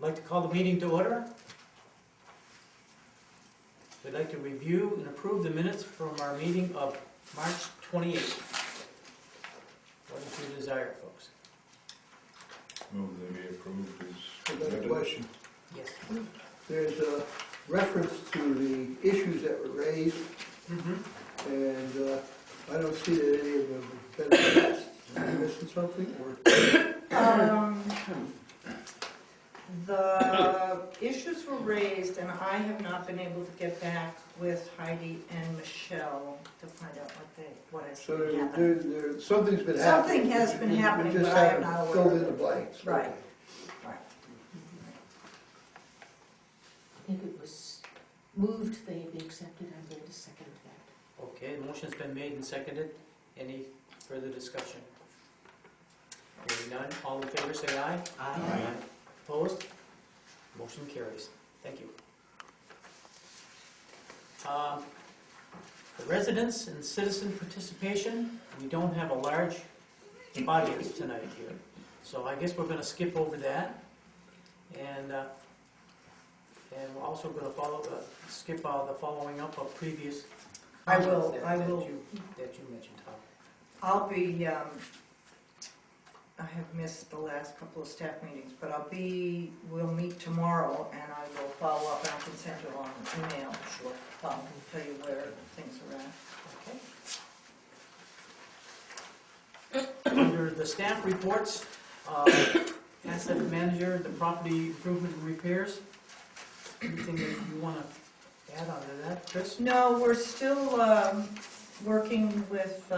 I'd like to call the meeting to order. We'd like to review and approve the minutes from our meeting of March 28th. What is your desire, folks? Move they be approved as Another presented. question. Yes. There's a reference to the issues that were raised, and I don't see that any of them have been addressed. Am I missing something, or? The issues were raised, and I have not been able to get back with Heidi and Michelle to find out what has So happened. something's been happening. Something has been happening, We just but I am haven't not aware filled of in the it. blanks. Right. Okay. Right. I think it was moved, they be accepted, I'm going to second that. Okay, the motion's been made and seconded. Any further discussion? Hearing none, all in favor say aye. Aye. Opposed? Motion carries. Thank you. The residents and citizen participation, we don't have a large audience tonight here. So I guess we're going to skip over that. And we're also going to skip the following up of previous I will. comments I will. that you mentioned, Tom. I'll be. I have missed the last couple of staff meetings, but we'll meet tomorrow, and I will follow up. I can send you on email. Sure. I'll tell you where things are at. Okay. Under the staff reports, asset manager, the property improvement and repairs. Anything that you want to add on to that, Chris? No, we're still working with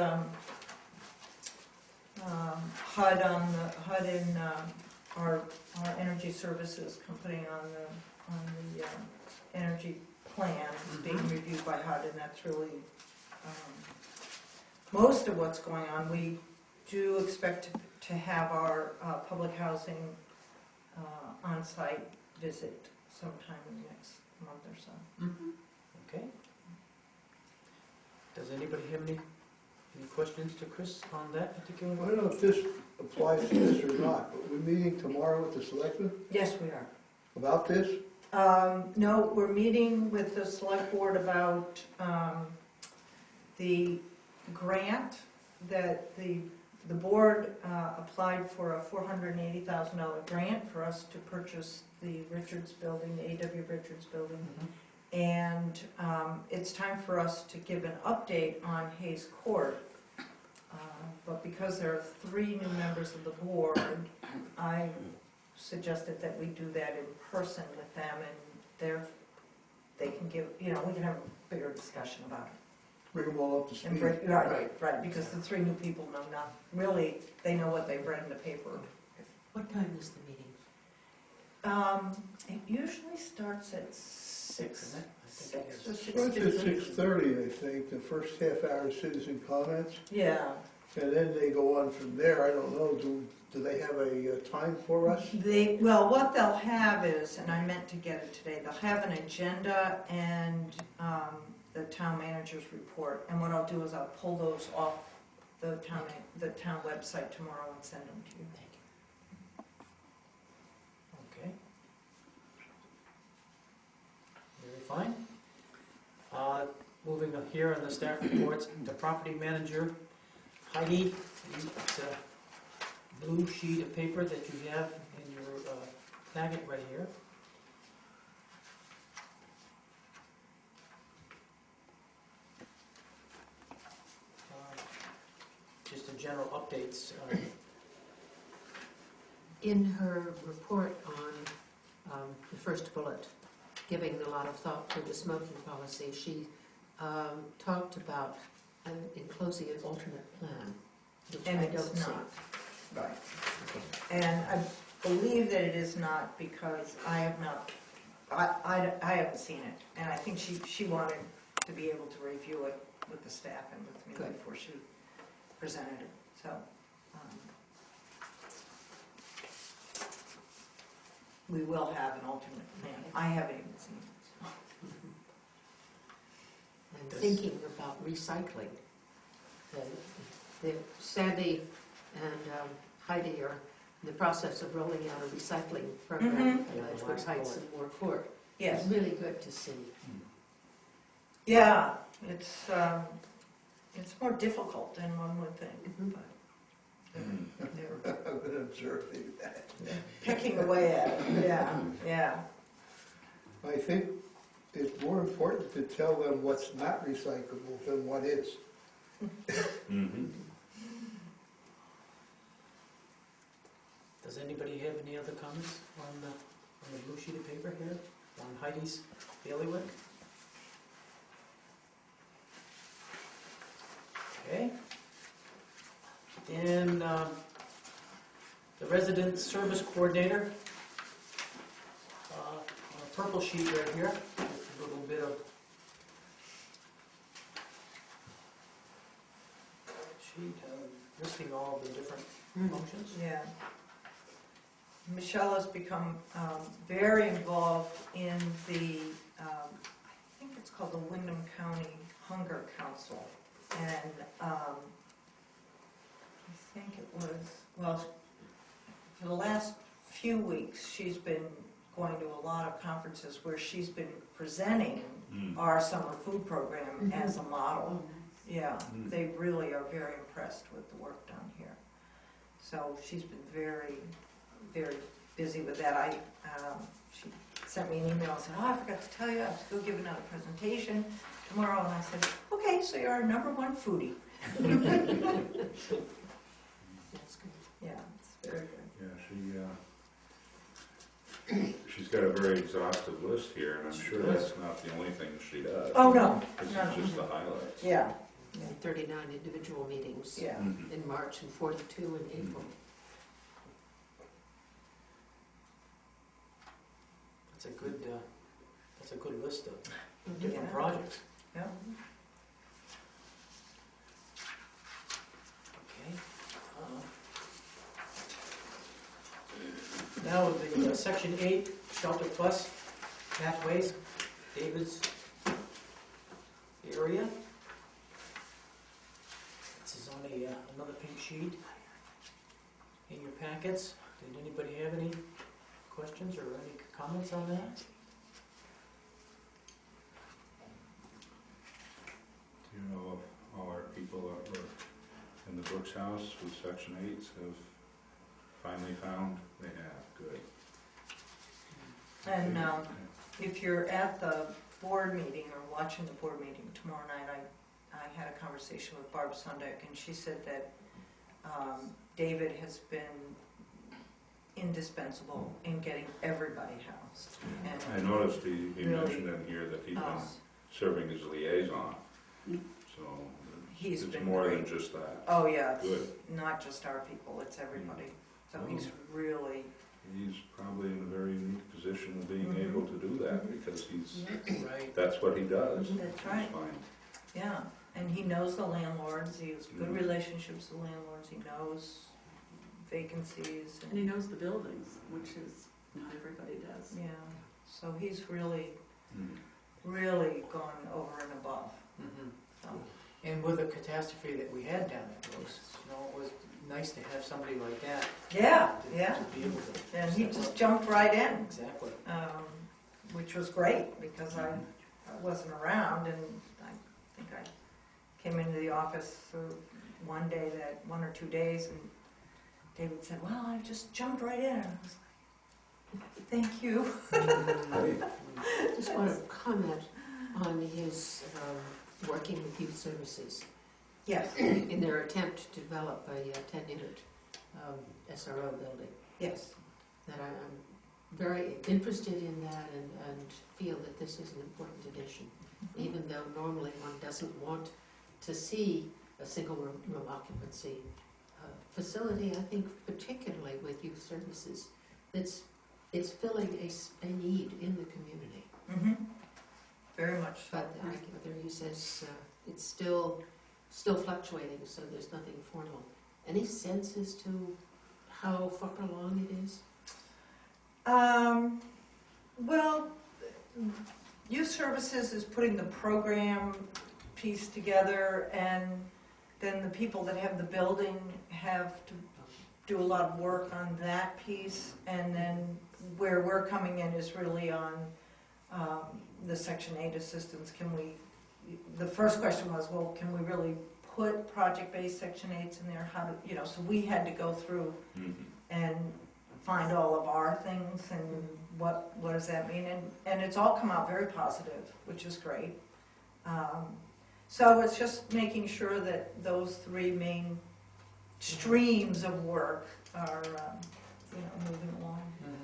HUD in our energy services company on the energy plan is being reviewed by HUD, and that's really most of what's going on. We do expect to have our public housing on-site visit sometime in the next month or so. Okay. Does anybody have any questions to Chris on that particular I one? don't know if this applies to this or not, but we're meeting tomorrow with the selectmen Yes, we are. about this. No, we're meeting with the select board about the grant that the board applied for a $480,000 grant for us to purchase the Richards building, the A.W. Richards building. And it's time for us to give an update on Hayes Court. But because there are 3 new members of the board, I suggested that we do that in person with them, and they can give, we can have a bigger discussion about it. Bring them all up to speed. Right, because the 3 new people know not, really, they know what they've read in the paper. What time is the meeting? It usually starts at 6, isn't it? I think it or is. Well, it's at 6:15. 6:30, I think, the first half hour is citizen comments, Yeah. and then they go on from there. I don't know, do they have a time for us? Well, what they'll have is, and I meant to get it today, they'll have an agenda and the town manager's report. And what I'll do is I'll pull those off the town website tomorrow and send them to you. Okay. Very fine. Moving on here on the staff reports, the property manager, Heidi, it's a blue sheet of paper that you have in your packet right here. Just a general updates. In her report on the first bullet, giving a lot of thought to the smoking policy, she talked about enclosing an alternate plan, which And I it's don't see. not. Right. And I believe that it is not because I have not, I haven't seen it. And I think she wanted to be able to review it with the staff and with me Good. before she presented it. So we will have an alternate plan. I haven't even seen it. And thinking about recycling. Sandy and Heidi are the process of rolling out a recycling program Mhm. at Edgewood Heights and Moore Court. Yes. It's really good to see. Yeah, it's more difficult than one would think, Mhm. but they're I've been observing that. picking away at it, yeah. I think it's more important to tell them what's not recyclable than what is. Mm-hmm. Does anybody have any other comments on the blue sheet of paper here, on Heidi's bailiwick? Okay. And the resident service coordinator, on a purple sheet right here, with a little bit of sheet listing all of the different functions. Yeah. Michelle has become very involved in the, I think it's called the Wyndham County Hunger Council. And I think it was, well, for the last few weeks, she's been going to a lot of conferences where she's been presenting our summer food program as a model. Yeah, they really are very impressed with the work done here. So she's been very, very busy with that. She sent me an email and said, oh, I forgot to tell you, I have to go give another presentation tomorrow. And I said, okay, so you're our #1 foodie. That's good. Yeah, it's very good. Yeah, she's got a very exhaustive list here, and I'm sure that's not the only thing she does. Oh, no. This No, no. is just the highlights. Yeah, And 39 individual meetings yeah. Mhm. in March and 42 in April. That's a good list of Mhm. different Yeah. projects. Yeah. Okay. Now with the Section 8 Shelter Plus Pathways, David's area. This is on another pink sheet in your packets. Did anybody have any questions or any comments on that? Do you know if all our people that were in the Brooks House with Section 8s have finally found? They have, good. And if you're at the board meeting or watching the board meeting tomorrow night, I had a conversation with Barb Sundeck, and she said that David has been indispensable in getting everybody housed. And I noticed he Really? mentioned in here that he's been serving as liaison, so He's it's been more great. than just that. Oh, yeah, it's Good. not just our people, it's everybody. So Oh. he's really, He's probably in a very unique position of being Mhm. able to do that because he's, Right. that's what he does. That's right. He's fine. yeah. And he knows the landlords, he has good Mhm. relationships with landlords, he knows vacancies. And he knows the buildings, which is not everybody does. Yeah, so he's really, Mhm. really gone over and above. Mhm. So, And with the catastrophe that we had down at Brooks, it was nice to have somebody like that yeah, to, yeah. to be able to. And he step just up. jumped right in, Exactly. which was great because I wasn't around, and I think I came into the office one day, that 1 or 2 days, and David said, well, I just jumped right in. And I was like, thank you. Just want to comment on his working with youth services Yes, in their attempt to develop a 10-unit SRO building. yes. That I'm very interested in that and feel that this is an important addition, even though normally one doesn't want to see a single room occupancy facility. I think particularly with youth services, it's filling a need in the community. Mm-hmm. Very much so. But there he says it's still fluctuating, so there's nothing formal. Any sense as to how far along it is? Well, youth services is putting the program piece together, and then the people that have the building have to do a lot of work on that piece, and then where we're coming in is really on the Section 8 assistance. The first question was, well, can we really put project-based Section 8s in there? How do, so we had to go through and find all of our things and what does that mean? And it's all come out very positive, which is great. So it's just making sure that those three main streams of work are, moving along.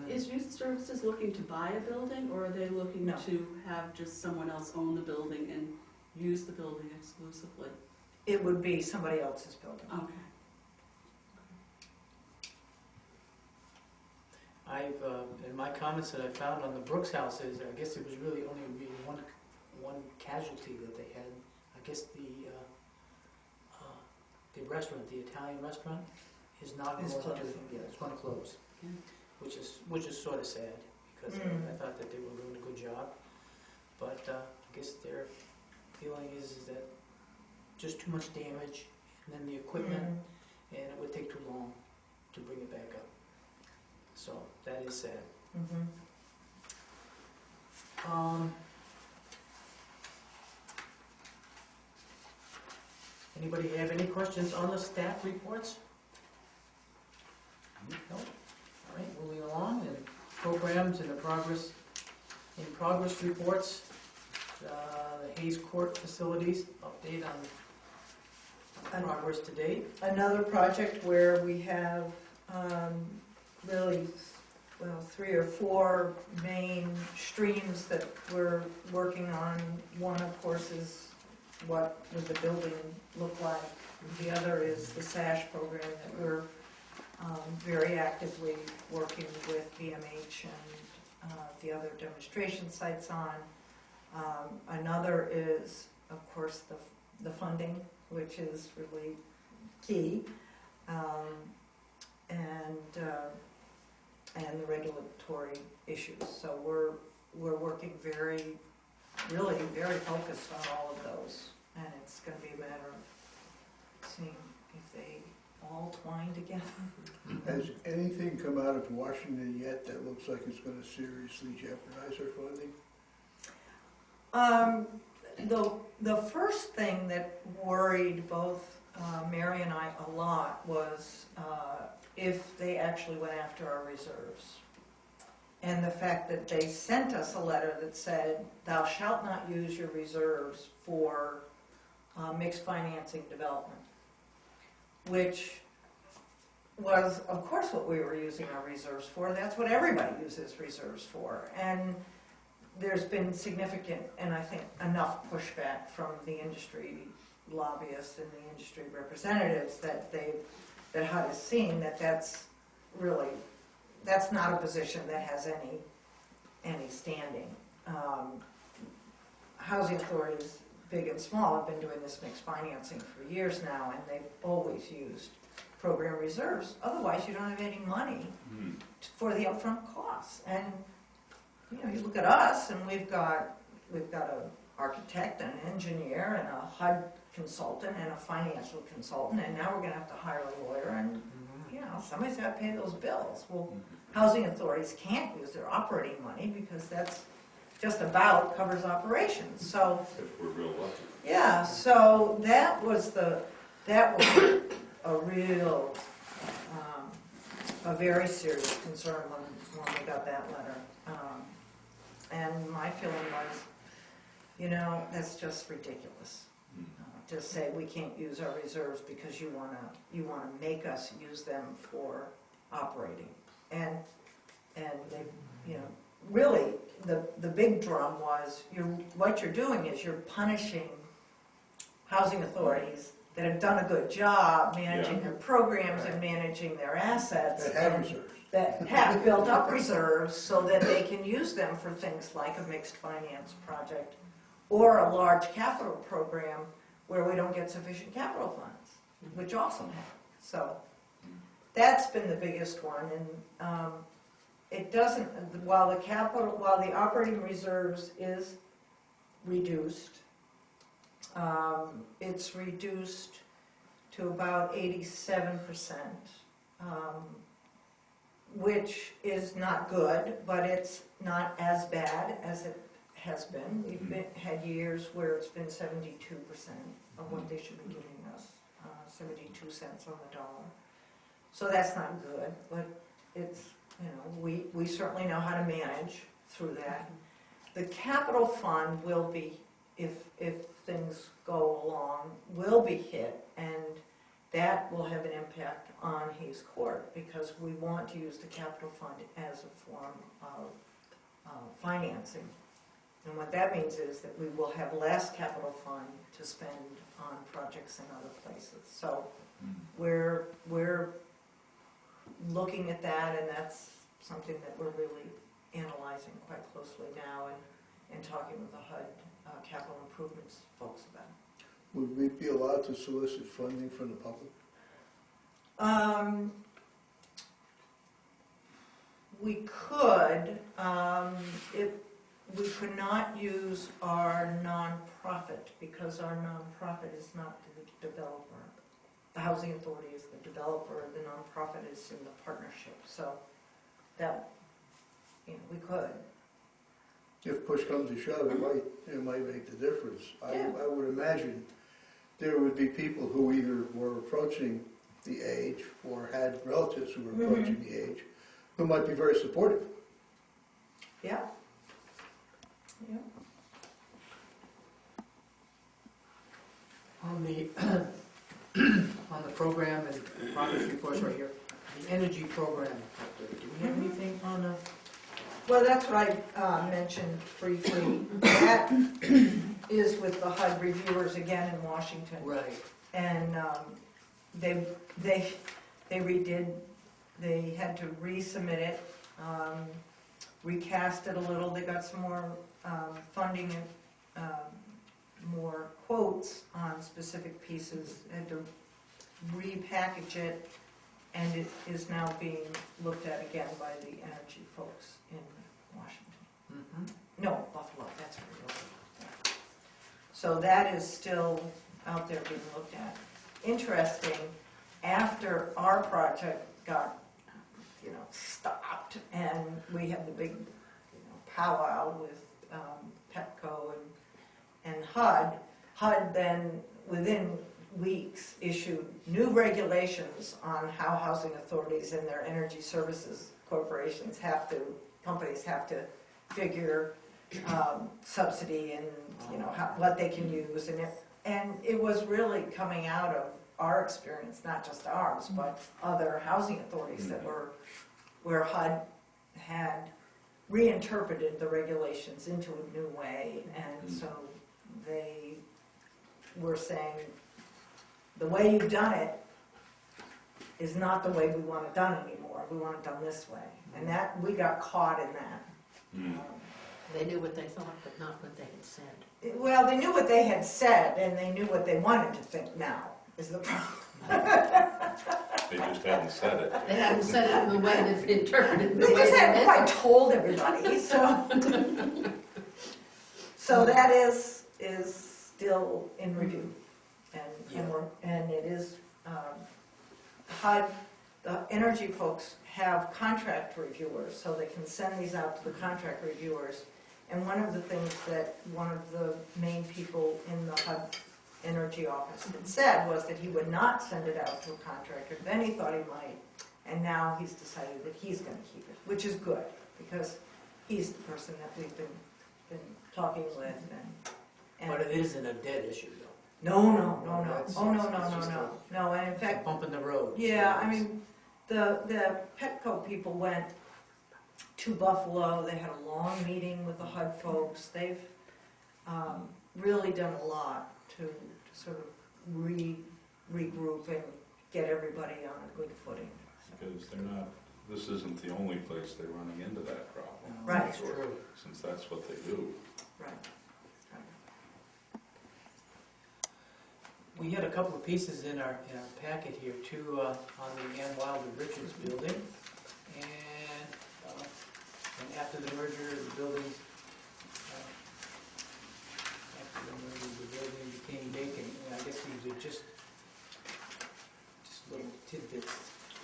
Is Youth Services looking to buy a building, or are they looking No. to have just someone else own the building and use the building exclusively? It would be somebody else's building. Okay. I've, in my comments that I found on the Brooks house is, I guess it was really only being one casualty that they had. I guess the restaurant, the Italian restaurant, is not Is going to, closing. yeah, it's going to close, Yeah. which is sort of sad, because I thought that they were doing a good job. But I guess their feeling is that just too much damage, and then the equipment, and it would take too long to bring it back up. So that is sad. Anybody have any questions on the staff reports? No? All right, moving along, and programs and the progress reports. The Hayes Court facilities, update on progress to date. Another project where we have really, 3 or 4 main streams that we're working on. One, of course, is what would the building look like. The other is the SASH program that we're very actively working with BMH and the other demonstration sites on. Another is, of course, the funding, which is really key, and the regulatory issues. So we're working really very focused on all of those, and it's going to be a matter of seeing if they all twine together. Has anything come out of Washington yet that looks like it's going to seriously jeopardize our funding? The first thing that worried both Mary and I a lot was if they actually went after our reserves. And the fact that they sent us a letter that said, "Thou shalt not use your reserves for mixed financing development," which was, of course, what we were using our reserves for. That's what everybody uses reserves for. And there's been significant, and I think enough pushback from the industry lobbyists and the industry representatives that HUD has seen that's not a position that has any standing. Housing authorities, big and small, have been doing this mixed financing for years now, and they've always used program reserves. Otherwise, you don't have any money for the upfront costs. And you look at us, and we've got an architect, an engineer, and a HUD consultant, and a financial consultant, and now we're going to have to hire a lawyer, and somebody's got to pay those bills. Well, housing authorities can't use their operating money because that's just about covers operations. So If we're real lucky. yeah, so that was a real, a very serious concern when we got that letter. And my feeling was, that's just ridiculous. To say we can't use our reserves because you wanna make us use them for operating. And they, really the big drum was what you're doing is you're punishing housing authorities that have done a good job managing their programs and managing their assets. That have reserves. That have built up reserves so that they can use them for things like a mixed finance project or a large capital program where we don't get sufficient capital funds, which also happens. So that's been the biggest one, and it doesn't. While the operating reserves is reduced, it's reduced to about 87%. which is not good, but it's not as bad as it has been. We've had years where it's been 72% of what they should be giving us, 72 cents on the dollar. So that's not good, but it's, we certainly know how to manage through that. The capital fund will be, if things go along, will be hit, and that will have an impact on Hayes Court, because we want to use the capital fund as a form of financing. And what that means is that we will have less capital fund to spend on projects in other places. So we're looking at that, and that's something that we're really analyzing quite closely now, and talking with the HUD capital improvements folks about. Would we be allowed to solicit funding from the public? We could, we could not use our nonprofit, because our nonprofit is not the developer. The housing authority is the developer, the nonprofit is in the partnership, so that, we could. If push comes to shove, it might make the difference. Yeah. I would imagine there would be people who either were approaching the age or had relatives who were approaching the age who might be very supportive. Yeah. Yeah. On the program and progress reports right here, the energy program, do we have anything on the? Well, that's what I mentioned briefly. That is with the HUD reviewers again in Washington. Right. And they redid, they had to resubmit it, recast it a little. They got some more funding and more quotes on specific pieces, had to repackage it, and it is now being looked at again by the energy folks in Washington. No, Buffalo, that's where it is. So that is still out there being looked at. Interesting, after our project got, stopped, and we had the big, powwow with Petco and HUD, HUD then, within weeks, issued new regulations on how housing authorities and their energy services corporations companies have to figure subsidy and, what they can use, and it was really coming out of our experience, not just ours, but other housing authorities that were, where HUD had reinterpreted the regulations into a new way, and so they were saying, the way you've done it is not the way we want it done anymore. We want it done this way. And that, we got caught in that. They knew what they thought, but not what they had said. Well, they knew what they had said, and they knew what they wanted to think now, is the problem. They just hadn't said it. They hadn't said it in the way that it interpreted. They just hadn't quite told everybody, so. So that is still in review. And it is, HUD, the energy folks have contract reviewers, so they can send these out to the contract reviewers. And one of the things that one of the main people in the HUD energy office had said was that he would not send it out to a contractor. Then he thought he might, and now he's decided that he's going to keep it, which is good, because he's the person that we've been talking with. And But it isn't a dead issue, though. No. That's- Oh, no. it's just No, and in It's a fact, bump in the road. yeah, I mean, the Petco people went to Buffalo. They had a long meeting with the HUD folks. They've really done a lot to sort of regroup and get everybody on a good footing. Because this isn't the only place they're running into that problem. Right. That's true. Since that's what they do. Right. We had a couple of pieces in our packet here too, on the Ann Wilder Richards building, and after the merger, the building became vacant. And I guess these are just little tidbits.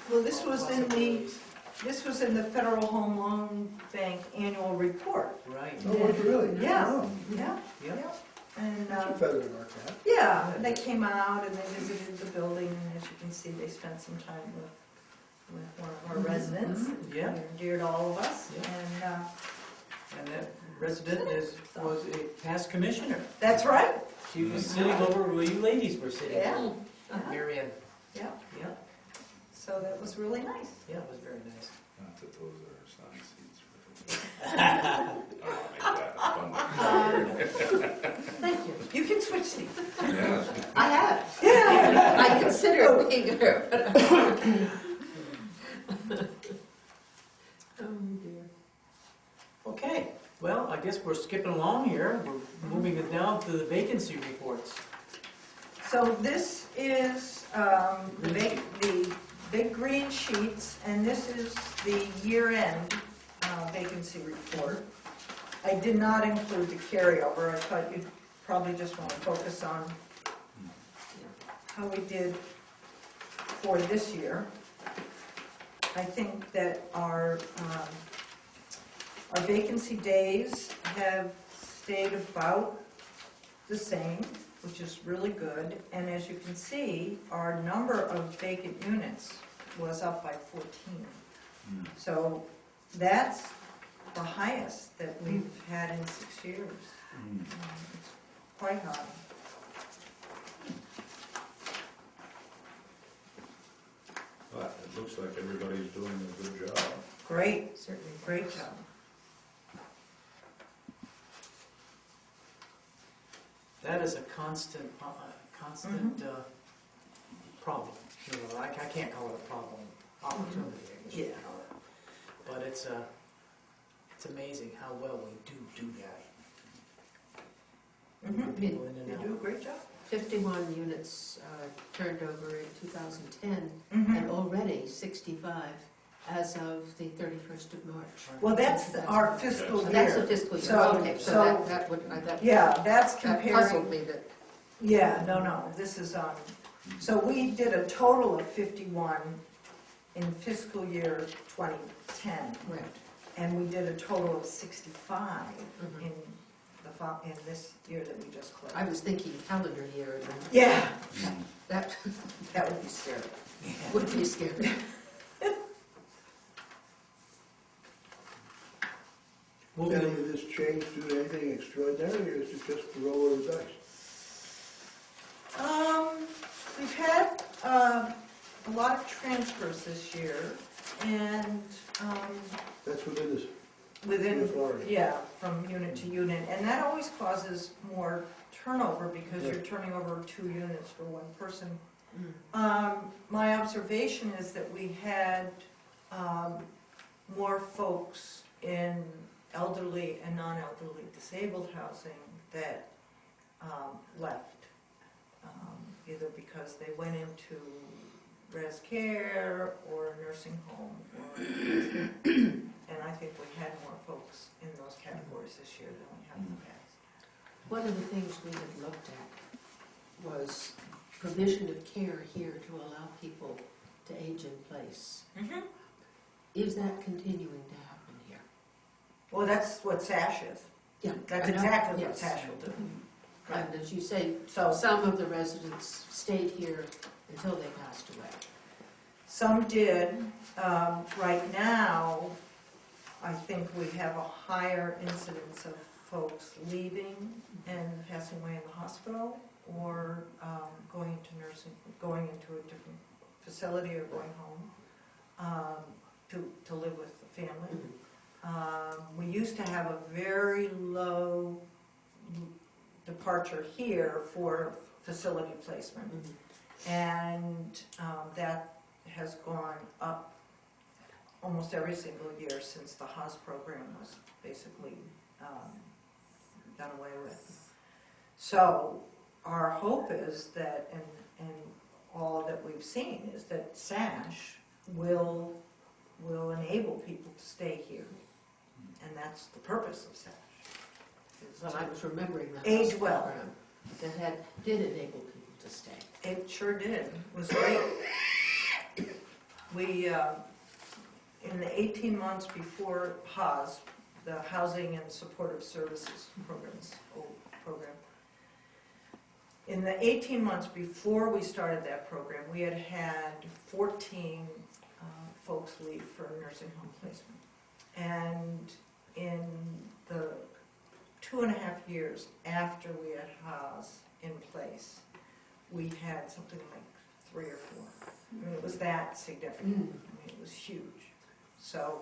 Well, this was in the, possibilities. this was in the Federal Home Loan Bank annual report. Right, Oh, was it really? Yeah. Oh, Yeah, yep. yeah. And, that's a feather in our cap. yeah, they came out and they visited the building, and as you can see, they spent some time with one of our residents. Yeah. Near and dear to all of us, Yeah. and, And that resident was a past commissioner. that's right. She was sitting over where you ladies were sitting. Yeah. Marion. Yeah, Yeah, so that was really nice. yeah, it was very nice. Not that those are assigned seats for the. I'll make that abundant. Thank you. You can switch seats. Yes. I have. Yeah. I considered being here, but oh dear. Okay, well, I guess we're skipping along here. We're moving it down to the vacancy reports. So this is the big green sheets, and this is the year-end vacancy report. I did not include the carryover. I thought you'd probably just want to focus on how we did for this year. I think that our vacancy days have stayed about the same, which is really good. And as you can see, our number of vacant units was up by 14. So that's the highest that we've had in 6 years. It's quite high. But it looks like everybody's doing a good job. Great, Certainly. great job. That is a constant problem. You know, I can't call it a problem, opportunity, I guess you could call it. But it's amazing how well we do that. Mhm. People in and You out. do a great job. 51 units turned over in 2010, Mhm. and already 65 as of the 31st of March. Well, that's our fiscal So that's the year. fiscal year, So- okay, so so- that would, that Yeah, that's that comparing. puzzled me that, Yeah, no, this is, so we did a total of 51 in fiscal year 2010, right. and we did a total of 65 Mhm. in in this year that we just closed. I was thinking calendar year, and Yeah, that that would be scary. would be scary. Moving Any of this change due to anything extraordinary, or is it just the roll of the dice? We've had a lot of transfers this year, and That's within this, within, in Florida. yeah, from unit to unit, and that always causes more turnover because you're Right. turning over 2 units for one person. Mm. My observation is that we had more folks in elderly and non-elderly disabled housing that left, either because they went into res care or nursing home, and I think we had more folks in those categories this year than we have in the past. One of the things we had looked at was provision of care here to allow people to age in place. Is that continuing to happen here? Well, that's what SASH is. Yeah. That's I know, exactly what yes. SASH will do. And as you say, So some of the residents stayed here until they passed away. some did. Right now, I think we have a higher incidence of folks leaving and passing away in the hospital, or going into nursing, going into a different facility or going home to live with the family. We used to have a very low departure here for facility placement, and that has gone up almost every single year since the Haas program was basically done away with. So our hope is that, and all that we've seen, is that SASH will enable people to stay here, and that's the purpose of SASH. is Well, to- I was remembering that Age last well. program that did enable people to stay. It sure did. It was great. We, in the 18 months before HAWS, the Housing and Supportive Services program, in the 18 months before we started that program, we had had 14 folks leave for nursing home placement. And in the 2.5 years after we had HAWS in place, we had something like 3 or 4. I mean, it was that significant. I mean, it was huge. So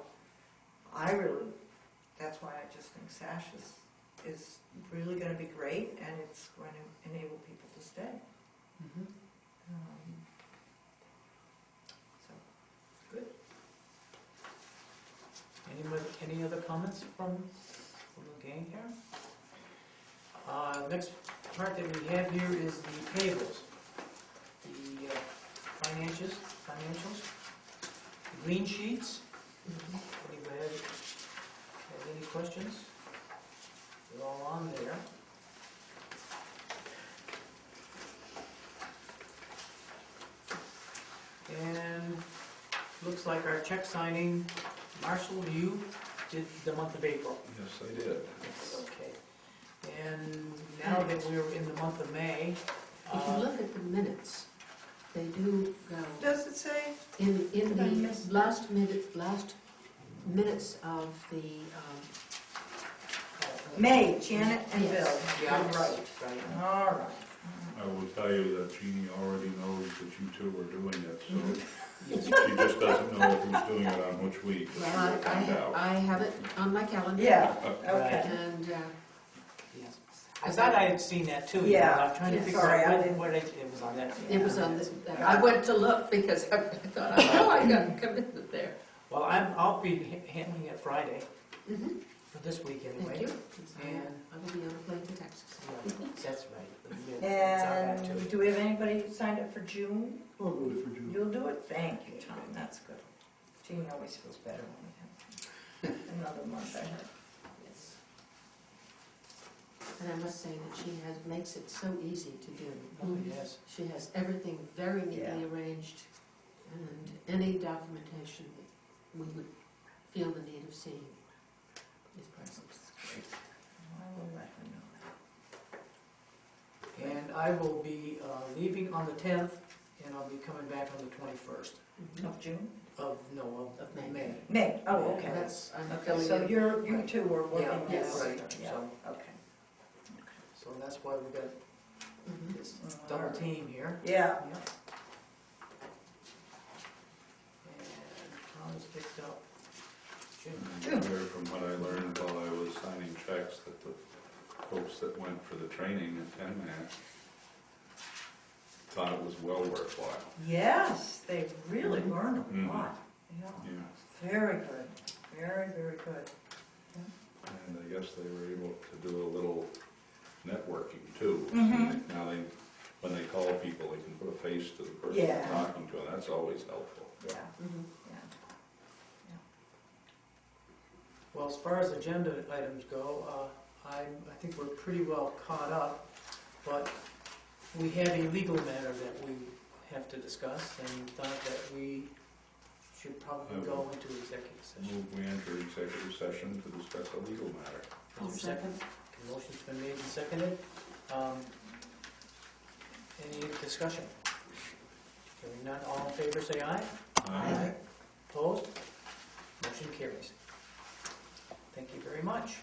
that's why I just think SASH is really going to be great, and it's going to enable people to stay. Mhm. So, Good. Any other comments from the gang here? Next part that we have here is the payables, the financials, the green sheets. Anybody have any questions? They're all on there. And looks like our check signing, Marshall, you did the month of April. Yes, I did. Okay. And now that we're in the month of May, If you look at the minutes, they do go does it say? in Did I miss the that? last minutes of the, May, Janet and Yes. Bill. Yeah. You're right. right, All right. I will tell you that Jeannie already knows that you two are doing it, so yes, she just doesn't know who's doing it on which week. well, She'll find out. I have it on my calendar. Yeah, Right. okay. And, yes. I thought I had seen that too. Yeah. I'm trying to Yeah. figure Sorry, I out didn't- what it was on that. it was on this, I went to look because I thought, oh, I got committed there. Well, I'll be handling it Friday, Mhm. for this week Thank anyway. you. And- I will be on a plane to Texas. Yeah, that's right. It's on that And too. do we have anybody who signed up for June? I'll do it for June. You'll do it? Thank you, Tom, that's good. Jean always feels better when we have another month ahead. Yes. And I must say that she makes it so easy to do. Oh, yes. She has everything very neatly Yeah. arranged, and any documentation that we would feel the need of seeing is present. I will let her know And I will be leaving on the 10th, and I'll be coming back on the 21st that. Of June? of Of May. May. May, oh, okay. That's, I'm Okay, filling so in. you two were working Yeah, that yes. out. Right, Yeah, so, okay. so that's why we got Mhm. this All double right. team here. Yeah, Yeah. And Tom has picked up June. And there, from what I learned while I was signing checks, that the folks that went for the training at TenMat thought it was well worthwhile. yes, they really learned a Mhm. lot. Yeah, Yeah. very good, very, very good. And I guess they were able to do a little networking too. Mhm. Now when they call people, they can put a face to the person Yeah. they're talking to, and that's always helpful. Yeah, Mhm. yeah. Well, as far as agenda items go, I think we're pretty well caught up, but we have a legal matter that we have to discuss, and thought that we should probably go into executive session. Move we enter executive session to discuss a legal matter. I'll Is there a second? second. Motion's been made and seconded. Any discussion? Hearing none, all in favor say aye. Aye. Opposed? Motion carries. Thank you very much.